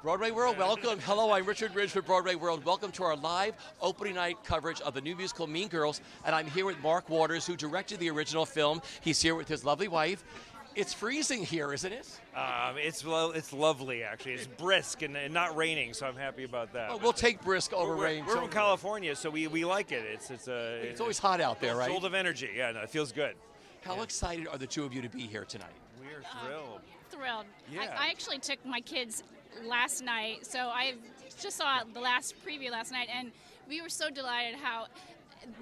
Broadway World, welcome. Hello, I'm Richard Ridge with Broadway World. Welcome to our live opening night coverage of the new musical Mean Girls. And I'm here with Mark Waters, who directed the original film. He's here with his lovely wife. It's freezing here, isn't it? It's lovely, actually. It's brisk and not raining, so I'm happy about that. Oh, we'll take brisk over rain. We're from California, so we like it. It's always hot out there, right? Full of energy. Yeah, no, it feels good. How excited are the two of you to be here tonight? We're thrilled. Thrilled. Yeah. I actually took my kids last night, so I just saw the last preview last night, and we were so delighted how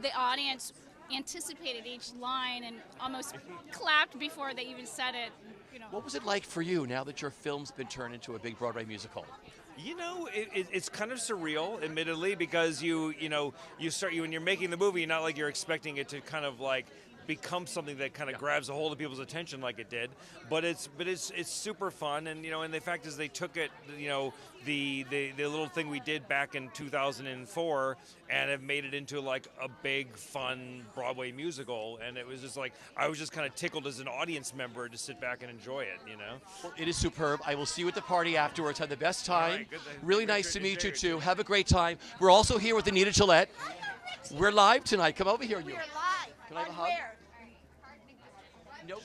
the audience anticipated each line and almost clapped before they even said it. You know. What was it like for you now that your film's been turned into a big Broadway musical? You know, it's kind of surreal, admittedly, because when you're making the movie, not like you're expecting it to kind of like become something that kind of grabs a hold of people's attention like it did, but it's super fun, and and the fact is they took it, the little thing we did back in 2004 and have made it into like a big fun Broadway musical, and it was just like I was just kind of tickled as an audience member to sit back and enjoy it. Well, it is superb. I will see you at the party afterwards. Have the best time. All right, good. Really nice to meet you too. Have a great time. We're also here with Anita Gillette. We're live tonight. Come over here, you. We're live. Can I have a hug? Where? Nope.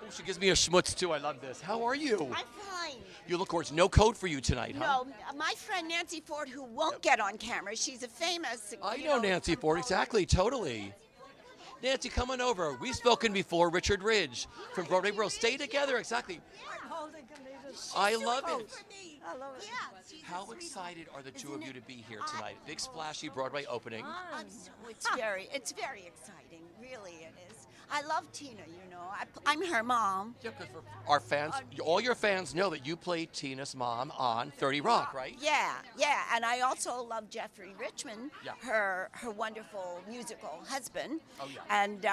Oh, she gives me a schmutz too. I love this. How are you? I'm fine. You look gorgeous. No coat for you tonight, huh? No, my friend Nancy Ford, who won't get on camera, she's a famous. I know Nancy Ford, exactly, totally. Nancy, come on over. We've spoken before. Richard Ridge from Broadway World. Stay together, exactly. I'm holding Anita's. I love it. I love it. Yeah. How excited are the two of you to be here tonight? Big splashy Broadway opening. It's very exciting. Really, it is. I love Tina. I'm her mom. Yeah, because for our fans, all your fans know that you played Tina's mom on 30 Rock, right? Yeah, and I also love Jeffrey Richmond, her wonderful musical husband. Oh, yeah. And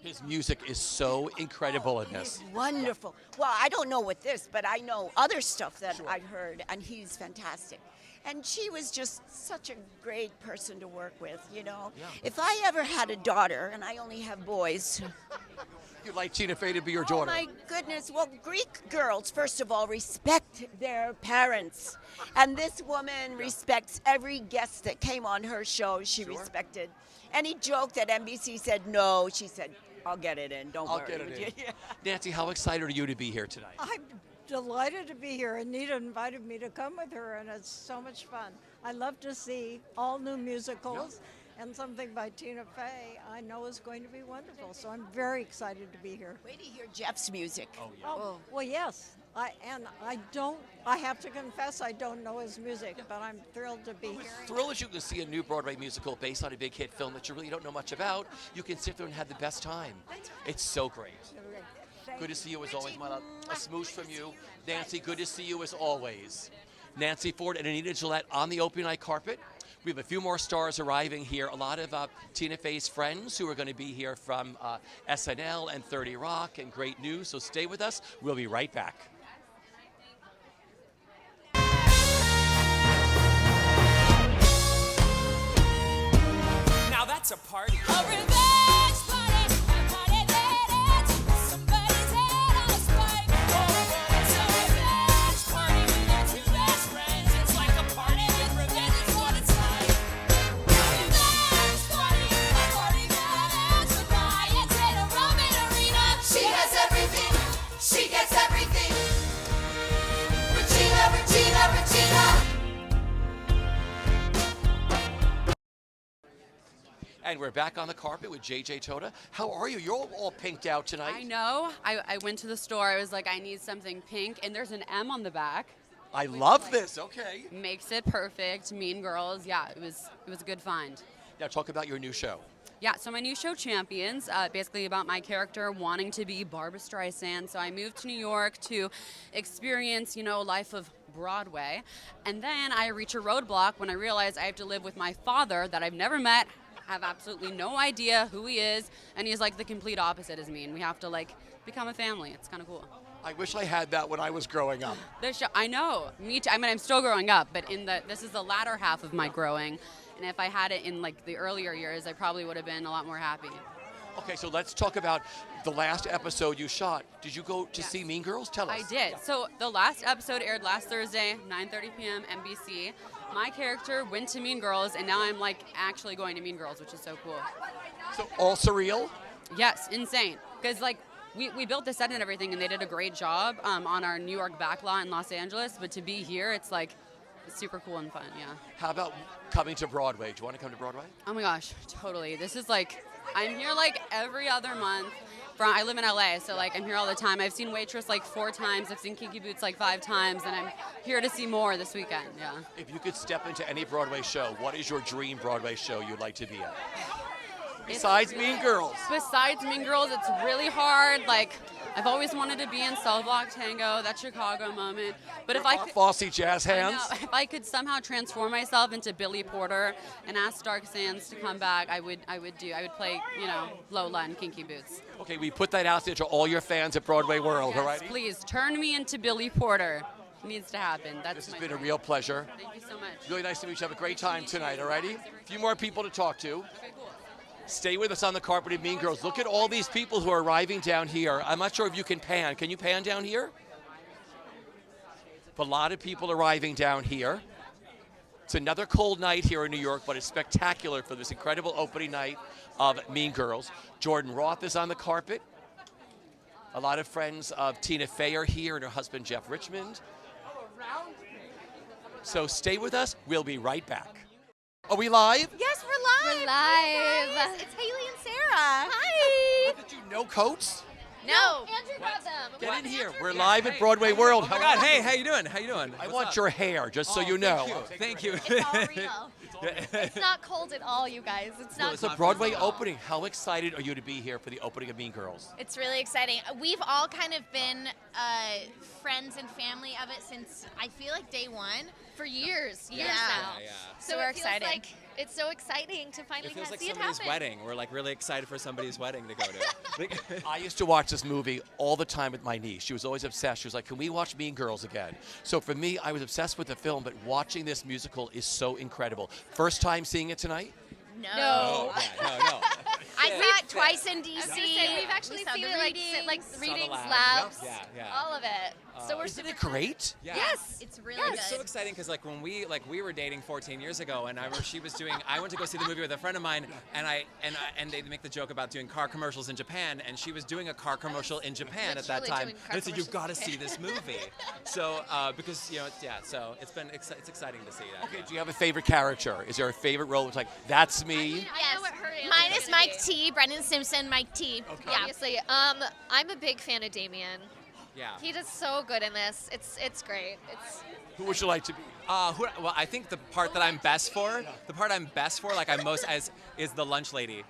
His music is so incredible in this. he's wonderful. Well, I don't know with this, but I know other stuff that I've heard, and he's fantastic. And she was just such a great person to work with, Yeah. If I ever had a daughter, and I only have boys. You'd like Tina Fey to be your Oh daughter. my goodness. Well, Greek girls, first of all, respect their parents. And this woman respects every guest that came on her show. She respected. Any joke that NBC said no, she said, I'll get it in. Don't worry. I'll get it in. Yeah. Nancy, how excited are you to be here tonight? I'm delighted to be here. Anita invited me to come with her, and it's so much fun. I love to see all new musicals, and something by Tina Fey I know is going to be wonderful. So I'm very excited to be here. Wait to hear Jeff's music. Oh, yeah. Oh, well, yes. I have to confess I don't know his music, but I'm thrilled to be here. Thrilled as you can see a new Broadway musical based on a big hit film that you really don't know much about. You can sit there and have the best time. It's so great. Good to see you as always, my love. A smooch from you. Nancy, good to see you as always. Nancy Ford and Anita Gillette on the opening night carpet. We have a few more stars arriving here. A lot of Tina Fey's friends who are going to be here from SNL and 30 Rock and great news. So stay with us. We'll be right back. Now that's a party. A revenge party, a party that ends somebody's head on a spike. It's a revenge party with your two best friends. It's like a party with revenge is what it's like. Revenge party, a party that ends with riots in a Roman arena. She has everything, she gets everything. Regina, Regina, Regina. And we're back on the carpet with JJ Toda. How are you? You're all pinked out tonight. I know. I went to the store. I was like, I need something pink, and there's an M on the back. I love this. Okay. Makes it perfect. Mean Girls. Yeah, it was a good find. Now talk about your new show. Yeah, so my new show, Champions, basically about my character wanting to be Barbra Streisand. So I moved to New York to experience, life of Broadway. And then I reach a roadblock when I realize I have to live with my father that I've never met, have absolutely no idea who he is, and he's like the complete opposite as me, and we have to become a family. It's kind of cool. I wish I had that when I was growing up. This show, I know, me too. I mean, I'm still growing up, but this is the latter half of my growing, and if I had it in the earlier years, I probably would have been a lot more happy. Okay, so let's talk about the last episode you shot. Did you go to see Mean Girls? Tell us. I did. So the last episode aired last Thursday, 9:30 p.m. NBC. My character went to Mean Girls, and now I'm like actually going to Mean Girls, which is so cool. So all surreal? Yes, insane. Because like we built the set and everything, and they did a great job on our New York backlot in Los Angeles. But to be here, it's like super cool and fun. Yeah. How about coming to Broadway? Do you want to come to Broadway? Oh my gosh, totally. This is like I'm here like every other month. I live in LA, so like I'm here all the time. I've seen Waitress like 4 times. I've seen Kinky Boots like 5 times, and I'm here to see more this weekend. Yeah. If you could step into any Broadway show, what is your dream Broadway show you'd like to be at? Besides Mean Girls. Besides Mean Girls, it's really hard. Like, I've always wanted to be in Cell Block Tango, that Chicago moment. But if I could, Fosse Jazz I Hands. know, if I could somehow transform myself into Billy Porter and ask Dark Sands to come back, I would play, Lola and Kinky Boots. Okay, we put that out there to all your fans at BroadwayWorld, all right? Please turn me into Billy Porter. It needs to happen. This has been a real pleasure. Thank you so much. Really nice to meet you. Have a great time tonight, all righty? A few more people to talk to. Okay, cool. Stay with us on the carpet of Mean Girls. Look at all these people who are arriving down here. I'm not sure if you can pan. Can you pan down here? A lot of people arriving down here. It's another cold night here in New York, but it's spectacular for this incredible opening night of Mean Girls. Jordan Roth is on the carpet. A lot of friends of Tina Fey are here and her husband Jeff Richmond. So stay with us. We'll be right back. Are we live? Yes, we're live. We're live. Guys, it's Haley and Sarah. Hi. Did you know coats? No. Andrew got them. Get in here. We're live at BroadwayWorld. Oh my God! Hey, how you doing? How you doing? I What's want up? your hair, just so you know. Thank you. It's all real. It's not cold at all, you guys. It's not. It's a Broadway opening. How excited are you to be here for the opening of Mean Girls? It's really exciting. We've all kind of been friends and family of it since I feel like day one. For years Yeah. now. Yeah. So it we're feels excited. like it's so exciting to finally It feels like see it somebody's happen. wedding. We're like really excited for somebody's wedding to go to. I used to watch this movie all the time with my niece. She was always obsessed. She was like, can we watch Mean Girls again? So for me, I was obsessed with the film, but watching this musical is so incredible. First time seeing it tonight? No. No. I saw it twice in I was DC. gonna say, we've actually saw seen the it like readings. readings, lab. labs, Yep. Yeah. all of it. So we're Isn't super it great? Yeah. Yes. It's really And good. it's so exciting because when we were dating 14 years ago, and I remember she was doing. I went to go see the movie with a friend of mine, and they make the joke about doing car commercials in Japan, and she was doing a car commercial in Japan at that Literally time. doing car And I said, "You've got to commercials." see this movie." So because so it's exciting to see that. Okay, do you have a favorite character? Is there a favorite role? It's like, that's me. I Yes. know what her answer Mine is is gonna Mike be. T. Brendan Simpson, Mike T. Yeah. Obviously, I'm a big fan of Damien. Yeah. He does so good in this. It's great. Who would you like to be? Well, I think the part that I'm best for, like I'm most as, is the lunch lady.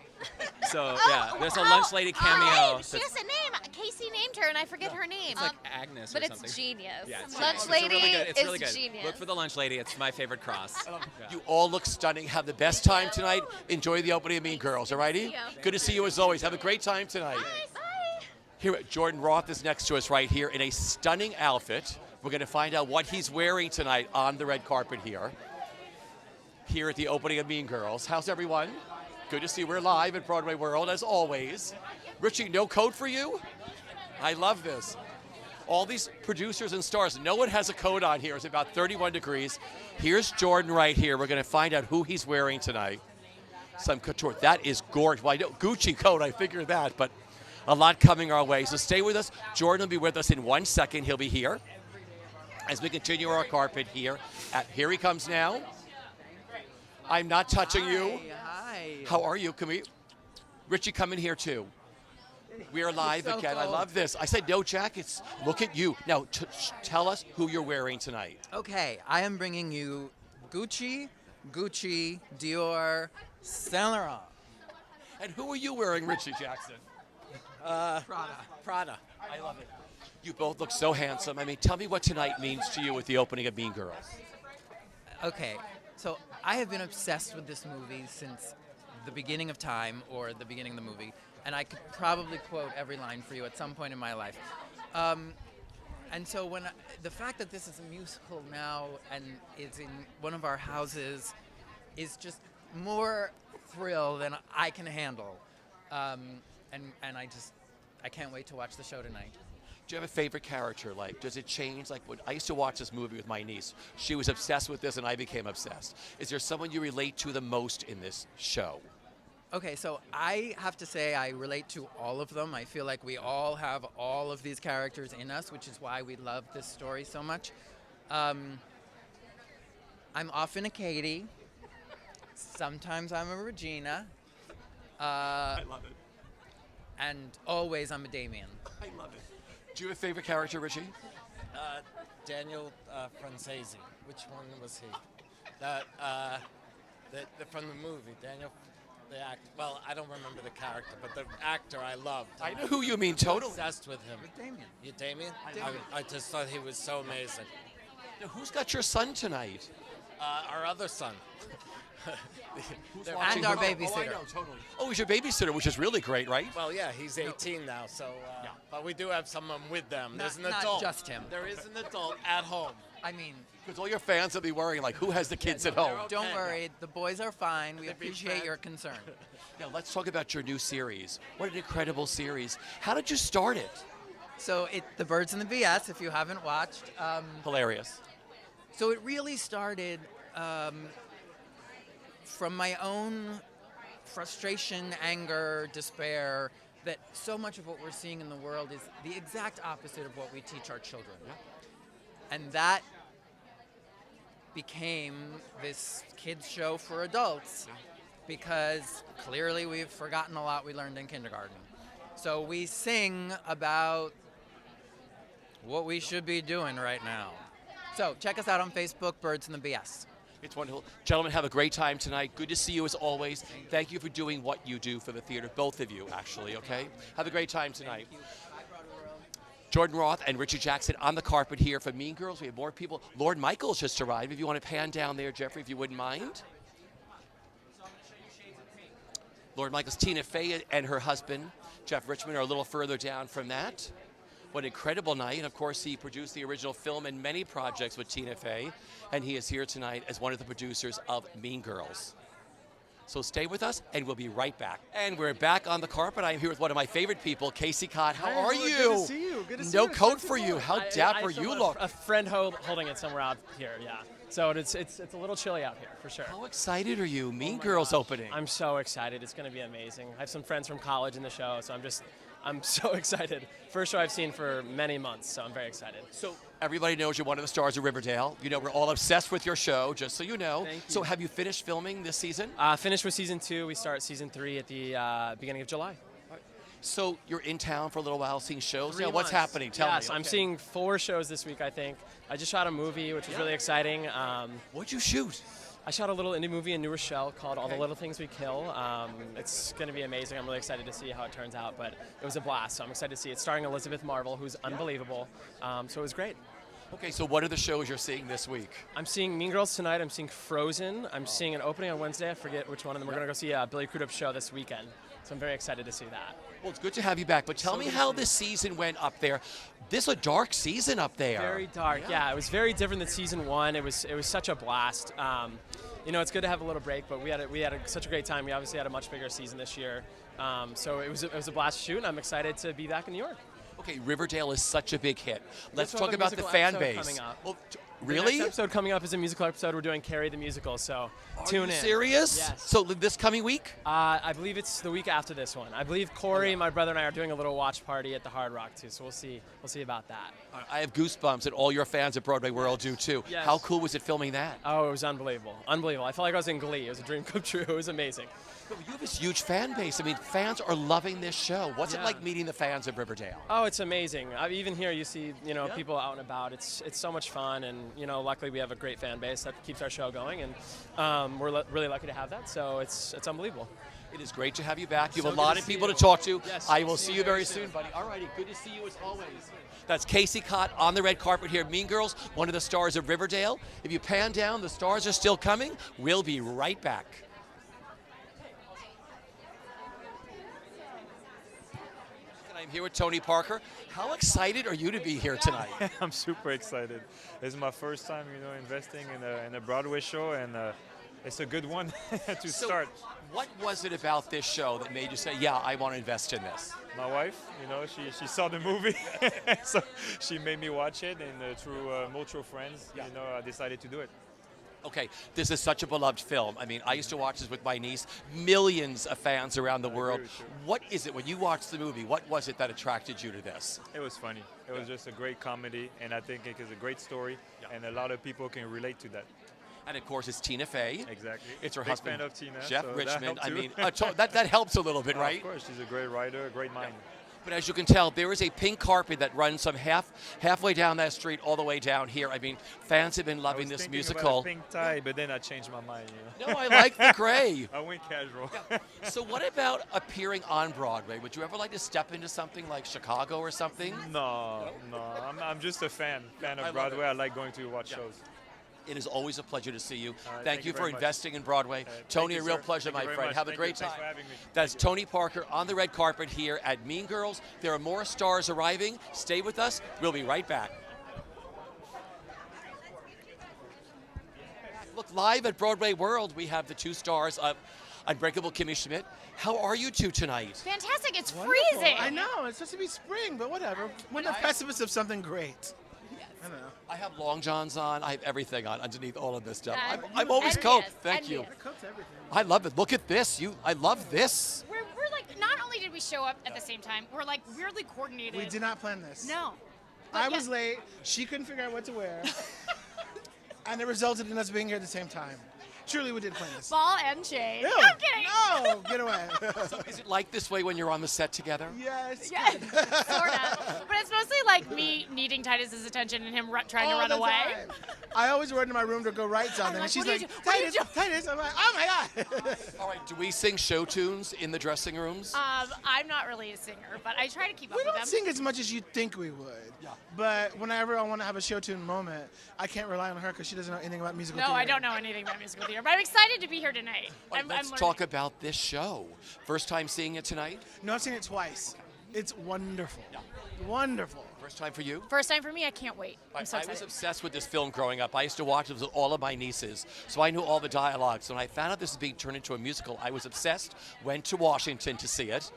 So yeah, there's a lunch lady cameo. She has a name. Casey named her, and I forget her name. It's like Agnes or But something. it's genius. Yeah, it's Lunch genius. lady it's really good. It's is really good. genius. Look for the lunch lady. It's my favorite cross. Yeah. You all look stunning. Have the best time tonight. Enjoy the opening of Mean Girls, all righty? Good to see you as always. Have a great time tonight. Here, Jordan Roth is next to us right here in a stunning outfit. We're going to find out what he's wearing tonight on the red carpet here at the opening of Mean Girls. How's everyone? Good to see you. We're live at BroadwayWorld, as always. Richie, no coat for you? I love this. All these producers and stars, no one has a coat on here. It's about 31 degrees. Here's Jordan right here. We're going to find out who he's wearing tonight. Some couture. That is gorgeous. Well, I know Gucci coat, I figured that, but a lot coming our way. So stay with us. Jordan will be with us in 1 second. He'll be here as we continue our carpet here. Here he comes now. I'm not touching you. Hi. How are you? Can we? Richie, come in here too. We are live So again. I cold. love this. I said no jackets. Look at you. Now, tell us who you're wearing tonight. Okay, I am bringing you Gucci, Dior, Saint Laurent. And who are you wearing, Richie Jackson? Prada. I love it. You both look so handsome. I mean, tell me what tonight means to you with the opening of Mean Girls. Okay, so I have been obsessed with this movie since the beginning of time or the beginning of the movie, and I could probably quote every line for you at some point in my life. And so the fact that this is a musical now and is in one of our houses is just more thrill than I can handle. and I can't wait to watch the show tonight. Do you have a favorite character? Like, does it change? Like, when I used to watch this movie with my niece, she was obsessed with this, and I became obsessed. Is there someone you relate to the most in this show? Okay, so I have to say I relate to all of them. I feel like we all have all of these characters in us, which is why we love this story so much. I'm often a Katie. Sometimes I'm a Regina. I love it. And always I'm a Damien. I love it. Do you have a favorite character, Richie? Daniel Francesi. Which one was he? From the movie, Daniel, the actor. Well, I don't remember the character, but the actor I loved. I know who you mean, totally. Obsessed with him. Damien. You Damien? Damien. I just thought he was so amazing. Now, who's got your son tonight? Our other son. And our babysitter. Oh, I know, totally. Oh, he's your babysitter, which is really great, right? Well, yeah, he's 18 now, so. But we do have someone with them. There's an Not adult. just him. There is an adult at home. I mean, Because all your fans will be worrying, like, who has the kids at home? don't worry, the boys are fine. We appreciate friends. your concern. Now, let's talk about your new series. What an incredible series. How did you start it? So The Birds and the BS, if you haven't watched. Hilarious. So it really started from my own frustration, anger, despair, that so much of what we're seeing in the world is the exact opposite of what we teach our children. And that became this kids show for adults because clearly we've forgotten a lot we learned in kindergarten. So we sing about what we should be doing right now. So check us out on Facebook, Birds and the BS. It's wonderful. Gentlemen, have a great time tonight. Good to see you as always. Thank you for doing what you do for the theater, both of you, actually, okay? Have a great time tonight. Jordan Roth and Richard Jackson on the carpet here for Mean Girls. We have more people. Lord Michael's just arrived. If you want to pan down there, Jeffrey, if you wouldn't mind. Lord Michael's Tina Fey and her husband, Jeff Richmond, are a little further down from that. What an incredible night. And of course, he produced the original film and many projects with Tina Fey. And he is here tonight as one of the producers of Mean Girls. So stay with us, and we'll be right back. And we're back on the carpet. I'm here with one of my favorite people, Casey Cott. How are you? Good to see you. Good to see you. No coat for you. How dapper you look. A friend holding it somewhere out here, yeah. So it's a little chilly out here, for sure. How excited are you? Mean Girls opening. I'm so excited. It's going to be amazing. I have some friends from college in the show, so I'm so excited. First show I've seen for many months, so I'm very excited. So everybody knows you're one of the stars of Riverdale. You know, we're all obsessed with your show, just so you know. Thank you. So have you finished filming this season? Finished with season 2. We start season 3 at the beginning of July. So you're in town for a little while seeing shows. 3 Now, what's months. happening? Tell me. Yes, I'm seeing 4 shows this week, I think. I just shot a movie, which was really exciting. What'd you shoot? I shot a little indie movie in New Rochelle called All the Little Things We Kill. It's going to be amazing. I'm really excited to see how it turns out, but it was a blast, so I'm excited to see it. Starring Elizabeth Marvel, who's unbelievable, so it was great. Okay, so what are the shows you're seeing this week? I'm seeing Mean Girls tonight. I'm seeing Frozen. I'm seeing an opening on Wednesday. I forget which one, and then we're going to go see Billy Crudup's show this weekend. So I'm very excited to see that. Well, it's good to have you back, but tell me how this season went up there. This is a dark season up there. Very dark, yeah. It was very different than season 1. It was such a blast. You know, it's good to have a little break, but we had such a great time. We obviously had a much bigger season this year, so it was a blast to shoot, and I'm excited to be back in New York. Okay, Riverdale is such a big hit. Let's Also talk have a about the musical fan episode base. coming up. Well, The really? next episode coming up is a musical episode. We're doing Carrie the Musical, so tune in. Are you serious? Yes. So this coming week? I believe it's the week after this one. I believe Corey, my brother, and I are doing a little watch party at the Hard Rock too. So we'll see about that. I have goosebumps, and all your fans at Broadway World do too. Yes. How cool was it filming that? Oh, it was unbelievable. Unbelievable. I felt like I was in Glee. It was a dream come true. It was amazing. But you have this huge fan base. I mean, fans are loving this show. What's it like meeting the fans of Riverdale? Oh, it's amazing. Even here, you see, people out and about. It's so much fun, and luckily we have a great fan base that keeps our show going, and we're really lucky to have that. So it's unbelievable. It is great to have you back. You have So a good lot to of see people you. to talk to. Yes, I will see you very soon, buddy. All righty, good to see you as always. That's Casey Cott on the red carpet here. Mean Girls, one of the stars of Riverdale. If you pan down, the stars are still coming. We'll be right back. I'm here with Tony Parker. How excited are you to be here tonight? I'm super excited. This is my first time, investing in a Broadway show, and it's a good one to So, start. what was it about this show that made you say, yeah, I want to invest in this? My wife, she saw the movie, so she made me watch it, and through mutual friends, I decided to do it. Okay, this is such a beloved film. I mean, I used to watch this with my niece. Millions of fans around the world. What is it, when you watched the movie, what was it that attracted you to this? It was funny. It was just a great comedy, and I think it is a great story, and a lot of people can relate to that. And of course, it's Tina Fey. Exactly. It's her Big husband, fan of Tina, Jeff so that Richmond. helped I too. mean, that helps a little bit, right? Of course, she's a great writer, a great mind. But as you can tell, there is a pink carpet that runs from halfway down that street all the way down here. I mean, fans have been loving this musical. About a pink tie, but then I changed my mind. No, I like the gray. I went casual. So what about appearing on Broadway? Would you ever like to step into something like Chicago or something? No. I'm just a fan I of love Broadway. it. I like going to watch shows. It is always a pleasure to see you. right, Thank you for very much. investing in Broadway. Thank Tony, you, a real sir. pleasure, Thank you my very friend. much. Have a Thank great you. time. Thanks for having me. That's Tony Parker on the red carpet here at Mean Girls. There are more stars arriving. Stay with us. We'll be right back. Look, live at Broadway World, we have the two stars of Unbreakable Kimmy Schmidt. How are you two tonight? Fantastic. It's Wonderful. freezing. I know. It's supposed to be spring, but whatever. We're on the precipice of something great. I don't know. I have long johns on. I have everything on underneath all of this stuff. Yeah, I'm always envious, coped. Thank you. envious. Coats everything. I love it. Look at this. I love this. We're like, not only did we show up at the same time, we're like weirdly coordinated. We did not plan this. No. I was late. She couldn't figure out what to wear. And it resulted in us being here at the same time. Truly, we did plan this. Ball and chain. Ew. I'm kidding. No, get away. So is it like this way when you're on the set together? Yes. Yeah, sort of. But it's mostly like me needing Titus's attention and him trying to All run the away. time. I always run to my room to go write something, like, and she's "What are you like, do- what are you Titus, Titus. I'm like, oh my God. All right, do we sing show tunes in the dressing rooms? I'm not really a singer, but I try to keep up We with don't them. sing as much as you'd think we would. Yeah. But whenever I want to have a show tune moment, I can't rely on her because she doesn't know anything about musical No, theater. I don't know anything about musical theater, but I'm excited to be here tonight. All right, let's learning. talk about this show. First time seeing it tonight? No, I've seen it twice. It's wonderful. Wonderful. First time for you? First time for me. I can't wait. I'm so I excited. was obsessed with this film growing up. I used to watch it with all of my nieces, so I knew all the dialogues. When I found out this was being turned into a musical, I was obsessed. Went to Washington to see it.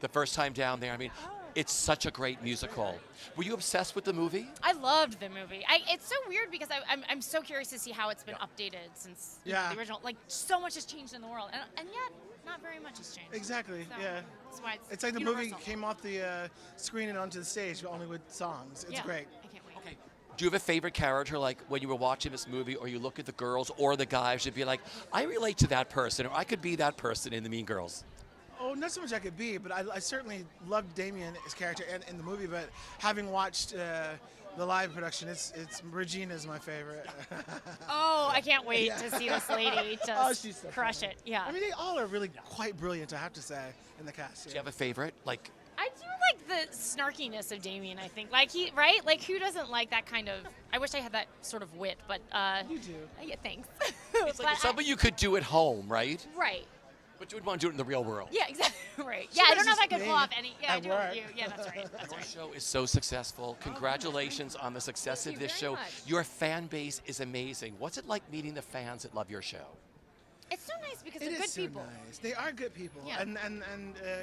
The first time down there, I mean, it's such a great musical. Were you obsessed with the movie? I loved the movie. It's so weird because I'm so curious to see how it's been updated since the original. Like, so much has changed in the world, and yet not very much has changed. Exactly, So, yeah. That's why It's like the universal. movie came off the screen and onto the stage, but only with songs. It's Yeah. great. I can't wait. Okay. Do you have a favorite character, like when you were watching this movie, or you look at the girls or the guys, you'd be like, I relate to that person, or I could be that person in the Mean Girls? Oh, not so much I could be, but I certainly loved Damien, his character, and in the movie. But having watched the live production, it's Regina's my favorite. Oh, I can't wait Yeah. to see this lady just Oh, she's so crush funny. it. Yeah. I mean, they all are really quite brilliant, I have to say, in the cast. Do you have a favorite? Like, I do like the snarkiness of Damien, I think. Like, right? Like, who doesn't like that kind of... I wish I had that sort of wit, but... You do. Yeah, thanks. it's like something you could do at home, right? Right. But you would want to do it in the real world. Yeah, exactly. Right. She Yeah, I does don't know if I this could pull me off any... Yeah, I at do work. with you. Yeah, that's right. That's Your right. show is so successful. Congratulations on the success Thank of you this very show. much. Your fan base is amazing. What's it like meeting the fans that love your show? It's so nice because It they're is good so people. nice. They are good people, Yeah. and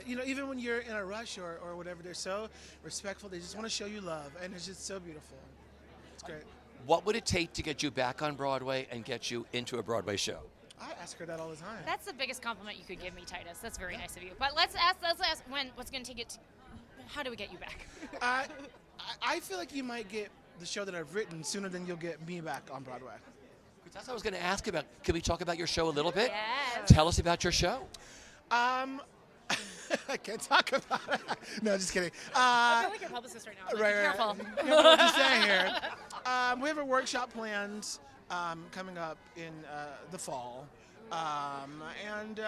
you know, even when you're in a rush or whatever, they're so respectful. They just want to show you love, and it's just so beautiful. It's great. What would it take to get you back on Broadway and get you into a Broadway show? I ask her that all the time. That's the biggest compliment you could give me, Titus. That's very nice of you. But let's ask what's going to take it to... How do we get you back? I feel like you might get the show that I've written sooner than you'll get me back on Broadway. That's what I was going to ask about. Can we talk about your show a little bit? Yes. Tell us about your show. I can't talk about it. No, just kidding. I feel like you're a publicist right now. Right, Be careful. You know what you say here. We have a workshop planned coming up in the fall, and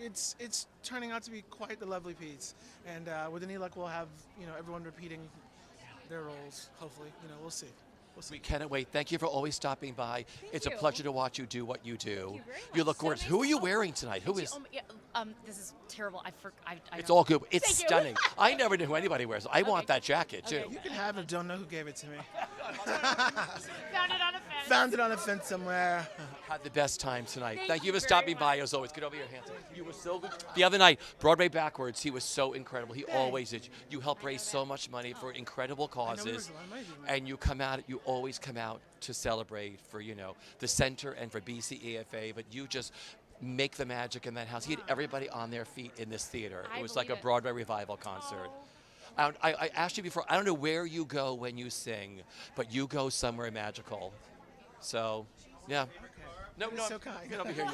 it's turning out to be quite the lovely piece. And with any luck, we'll have everyone repeating their roles. Hopefully, we'll see. We cannot wait. Thank you for always stopping by. It's a you. pleasure to watch you do what you do. you very You much. look So gorgeous. nice Who are to- you wearing tonight? Who is? Oh, yeah, this is terrible. I It's don't- all good. It's Thank you. stunning. I never knew who anybody wears. I want that jacket too. You can have it. Don't know who gave it to me. Found it on a fence. Found it on a fence somewhere. Had the best time tonight. Thank you for stopping by as always. Get over your hands. You were so good. The other night, Broadway Backwards, he was so incredible. He always is. You help raise so much money for incredible causes. And you always come out to celebrate for, the center and for BCEFA, but you just make the magic in that house. He had everybody on their feet in this theater. It was like a Broadway revival concert. I asked you before, I don't know where you go when you sing, but you go somewhere magical. So, yeah. No, so kind. get over here.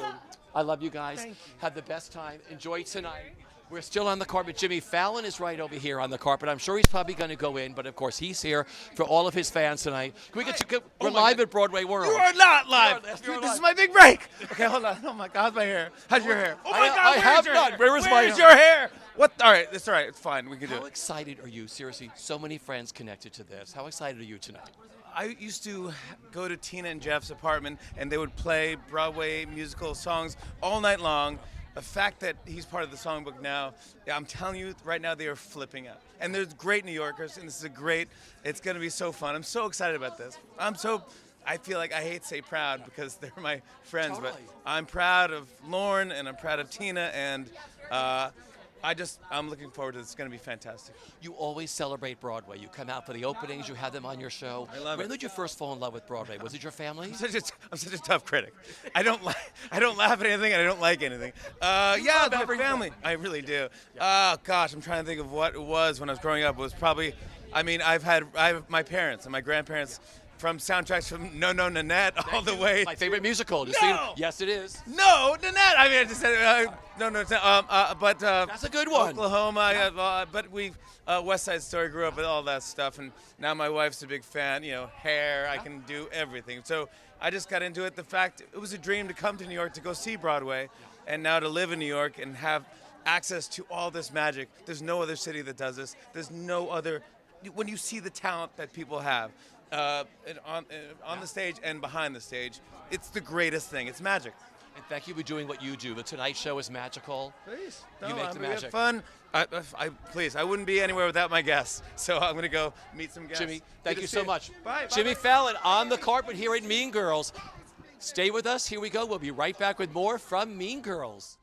I love you guys. Thank you. Had the best time. Enjoy tonight. We're still on the carpet. Jimmy Fallon is right over here on the carpet. I'm sure he's probably going to go in, but of course he's here for all of his fans tonight. Can we get you? We're live at Broadway World. You are not live. This is my big break. Okay, hold on. Oh my God, how's my hair? How's your hair? Oh my God, I have none. Where's your hair? What? All right, it's all right. It's fine. We can do it. How excited are you? Seriously, so many friends connected to this. How excited are you tonight? I used to go to Tina and Jeff's apartment, and they would play Broadway musical songs all night long. The fact that he's part of the songbook now, I'm telling you right now, they are flipping out. And there's great New Yorkers, and this is it's going to be so fun. I'm so excited about this. I feel like I hate to say proud because they're my friends, but I'm proud of Lorne, and I'm proud of Tina, and I'm looking forward to this. It's going to be fantastic. You always celebrate Broadway. You come out for the openings. You have them on your show. I love it. When did you first fall in love with Broadway? Was it your family? I'm such a tough critic. I don't laugh at anything, and I don't like anything. Yeah, my family. I really do. Oh gosh, I'm trying to think of what it was when I was growing up. It was probably, I have my parents and my grandparents. From soundtracks from No No Nanette all the way. My favorite musical. Yes, it is. No, Nanette. I just said no, but that's a good one. Oklahoma. But West Side Story grew up with all that stuff, and now my wife's a big fan. Hair. I can do everything. So I just got into it. The fact it was a dream to come to New York to go see Broadway, and now to live in New York and have access to all this magic. There's no other city that does this. There's no other. When you see the talent that people have. On the stage and behind the stage, it's the greatest thing. It's magic. And thank you for doing what you do. The Tonight Show is magical. Please, you make the we magic. have fun. Please, I wouldn't be anywhere without my guests. So I'm going to go meet some guests. Jimmy, thank you so much. Bye. Jimmy Fallon on the carpet here at Mean Girls. Stay with us. Here we go. We'll be right back with more from Mean Girls.